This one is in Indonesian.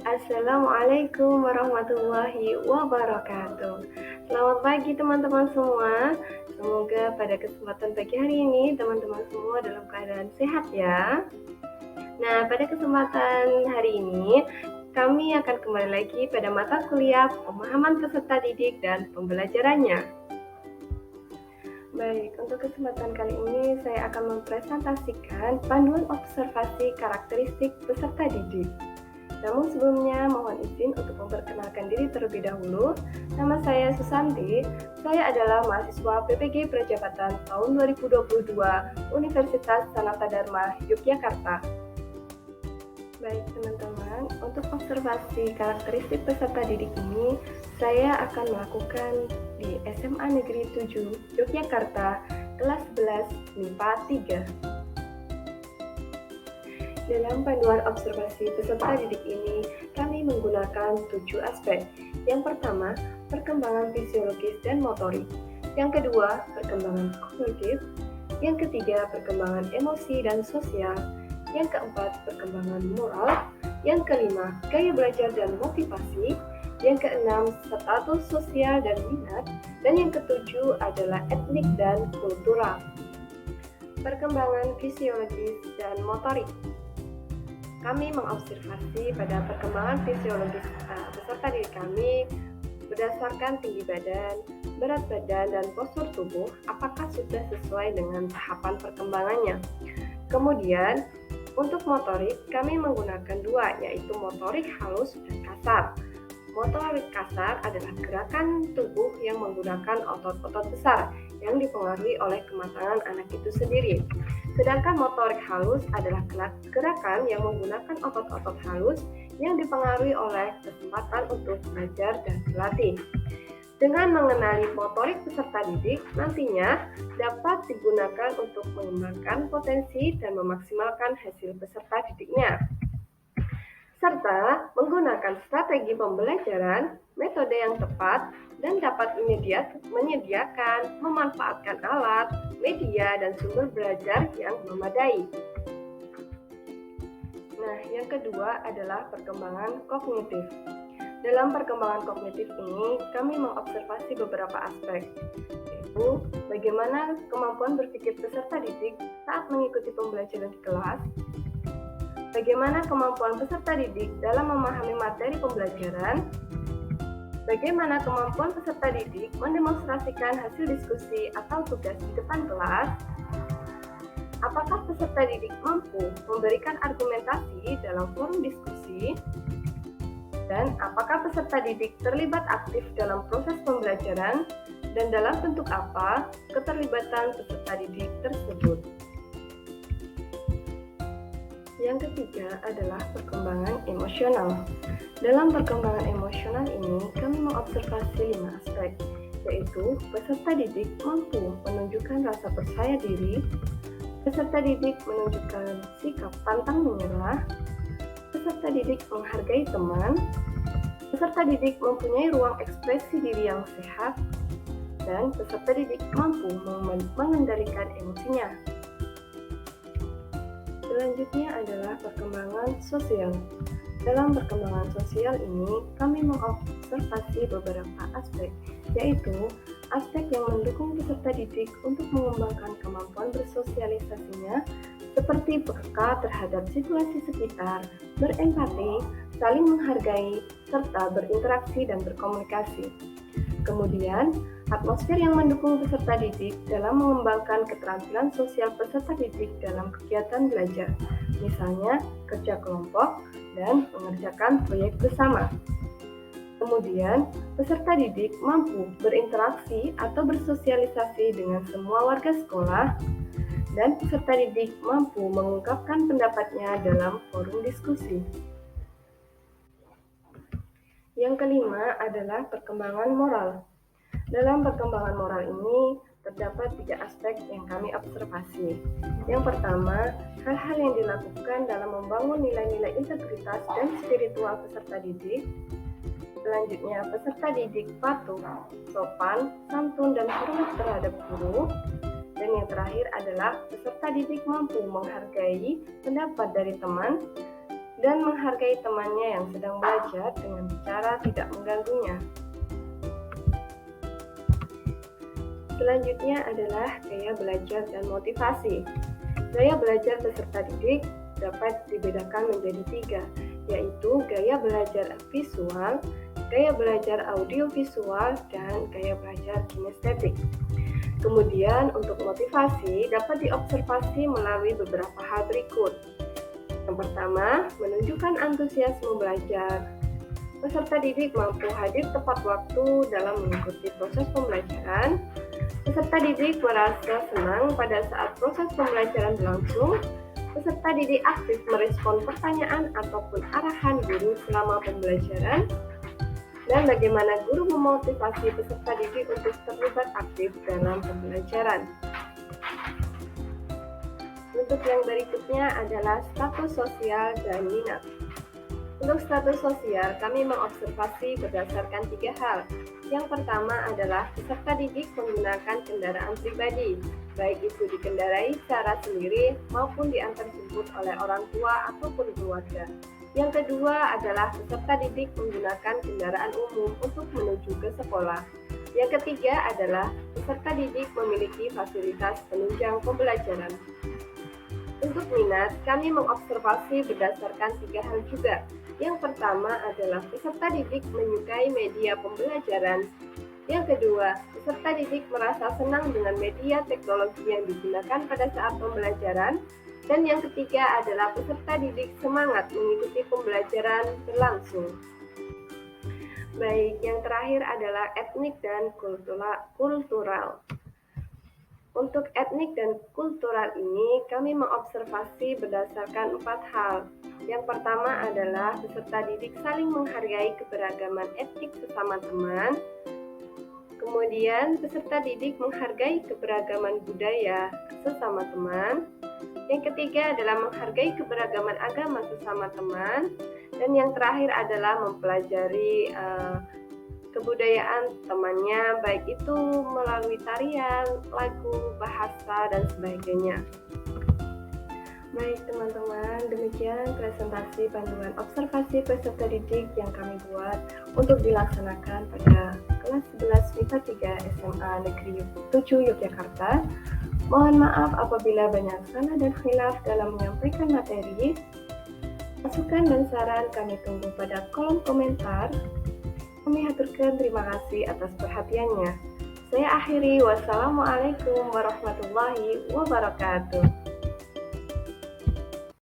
Assalamualaikum warahmatullahi wabarakatuh. Selamat pagi teman-teman semua. Semoga pada kesempatan pagi hari ini teman-teman semua dalam keadaan sehat ya. Nah, pada kesempatan hari ini kami akan kembali lagi pada mata kuliah pemahaman peserta didik dan pembelajarannya. Baik, untuk kesempatan kali ini saya akan mempresentasikan panduan observasi karakteristik peserta didik. Namun sebelumnya mohon izin untuk memperkenalkan diri terlebih dahulu. Nama saya Susanti, saya adalah mahasiswa PPG Prajabatan tahun 2022 Universitas Sanata Dharma, Yogyakarta. Baik teman-teman, untuk observasi karakteristik peserta didik ini saya akan melakukan di SMA Negeri 7 Yogyakarta, kelas 11 MIPA 3. Dalam panduan observasi peserta didik ini, kami menggunakan 7 aspek. Yang pertama, perkembangan fisiologis dan motorik. Yang kedua, perkembangan kognitif. Yang ketiga, perkembangan emosi dan sosial. Yang keempat, perkembangan moral. Yang kelima, gaya belajar dan motivasi. Yang keenam, status sosial dan minat. Dan yang ketujuh adalah etnik dan kultural. Perkembangan fisiologis dan motorik. Kami mengobservasi pada perkembangan fisiologis peserta didik kami berdasarkan tinggi badan, berat badan, dan postur tubuh, apakah sudah sesuai dengan tahapan perkembangannya. Kemudian, untuk motorik, kami menggunakan dua, yaitu motorik halus dan kasar. Motorik kasar adalah gerakan tubuh yang menggunakan otot-otot besar yang dipengaruhi oleh kematangan anak itu sendiri. Sedangkan motorik halus adalah gerakan yang menggunakan otot-otot halus yang dipengaruhi oleh kesempatan untuk belajar dan berlatih. Dengan mengenali motorik peserta didik, nantinya dapat digunakan untuk mengembangkan potensi dan memaksimalkan hasil peserta didiknya. Serta menggunakan strategi pembelajaran, metode yang tepat, dan dapat menyediakan, memanfaatkan alat, media, dan sumber belajar yang memadai. Nah, yang kedua adalah perkembangan kognitif. Dalam perkembangan kognitif ini, kami mengobservasi beberapa aspek, yaitu bagaimana kemampuan berpikir peserta didik saat mengikuti pembelajaran di kelas, bagaimana kemampuan peserta didik dalam memahami materi pembelajaran, bagaimana kemampuan peserta didik mendemonstrasikan hasil diskusi atau tugas di depan kelas, apakah peserta didik mampu memberikan argumentasi dalam forum diskusi, dan apakah peserta didik terlibat aktif dalam proses pembelajaran, dan dalam bentuk apa keterlibatan peserta didik tersebut. Yang ketiga adalah perkembangan emosional. Dalam perkembangan emosional ini, kami mengobservasi 5 aspek, yaitu peserta didik mampu menunjukkan rasa percaya diri, peserta didik menunjukkan sikap pantang menyerah, peserta didik menghargai teman, peserta didik mempunyai ruang ekspresi diri yang sehat, dan peserta didik mampu mengendalikan emosinya. Selanjutnya adalah perkembangan sosial. Dalam perkembangan sosial ini, kami mengobservasi beberapa aspek, yaitu aspek yang mendukung peserta didik untuk mengembangkan kemampuan bersosialisasinya, seperti peka terhadap situasi sekitar, berempati, saling menghargai, serta berinteraksi dan berkomunikasi. Kemudian, atmosfer yang mendukung peserta didik dalam mengembangkan keterampilan sosial peserta didik dalam kegiatan belajar, misalnya kerja kelompok dan mengerjakan proyek bersama. Kemudian, peserta didik mampu berinteraksi atau bersosialisasi dengan semua warga sekolah, dan peserta didik mampu mengungkapkan pendapatnya dalam forum diskusi. Yang kelima adalah perkembangan moral. Dalam perkembangan moral ini, terdapat 3 aspek yang kami observasi. Yang pertama, hal-hal yang dilakukan dalam membangun nilai-nilai integritas dan spiritual peserta didik. Selanjutnya, peserta didik patuh, sopan, santun, dan hormat terhadap guru. Dan yang terakhir adalah peserta didik mampu menghargai pendapat dari teman, dan menghargai temannya yang sedang belajar dengan cara tidak mengganggunya. Selanjutnya adalah gaya belajar dan motivasi. Gaya belajar peserta didik dapat dibedakan menjadi 3, yaitu gaya belajar visual, gaya belajar audiovisual, dan gaya belajar kinestetik. Kemudian untuk motivasi dapat diobservasi melalui beberapa hal berikut. Yang pertama, menunjukkan antusiasme belajar. Peserta didik mampu hadir tepat waktu dalam mengikuti proses pembelajaran. Peserta didik merasa senang pada saat proses pembelajaran berlangsung. Peserta didik aktif merespon pertanyaan ataupun arahan guru selama pembelajaran. Dan bagaimana guru memotivasi peserta didik untuk terlibat aktif dalam pembelajaran. Untuk yang berikutnya adalah status sosial dan minat. Untuk status sosial, kami mengobservasi berdasarkan 3 hal. Yang pertama adalah peserta didik menggunakan kendaraan pribadi, baik itu dikendarai secara sendiri maupun diantar jemput oleh orang tua ataupun keluarga. Yang kedua adalah peserta didik menggunakan kendaraan umum untuk menuju ke sekolah. Yang ketiga adalah peserta didik memiliki fasilitas penunjang pembelajaran. Untuk minat, kami mengobservasi berdasarkan 3 hal juga. Yang pertama adalah peserta didik menyukai media pembelajaran. Yang kedua, peserta didik merasa senang dengan media teknologi yang digunakan pada saat pembelajaran. Dan yang ketiga adalah peserta didik semangat mengikuti pembelajaran berlangsung. Baik, yang terakhir adalah etnik dan kultural. Untuk etnik dan kultural ini, kami mengobservasi berdasarkan 4 hal. Yang pertama adalah peserta didik saling menghargai keberagaman etnik sesama teman. Kemudian, peserta didik menghargai keberagaman budaya sesama teman. Yang ketiga adalah menghargai keberagaman agama sesama teman. Dan yang terakhir adalah mempelajari kebudayaan temannya, baik itu melalui tarian, lagu, bahasa, dan sebagainya. Baik teman-teman, demikian presentasi panduan observasi peserta didik yang kami buat untuk dilaksanakan pada kelas 11 MIPA 3 SMA Negeri 7 Yogyakarta. Mohon maaf apabila banyak salah dan khilaf dalam menyampaikan materi. Masukan dan saran kami tunggu pada kolom komentar. Kami haturkan terima kasih atas perhatiannya. Saya akhiri, wassalamualaikum warahmatullahi wabarakatuh.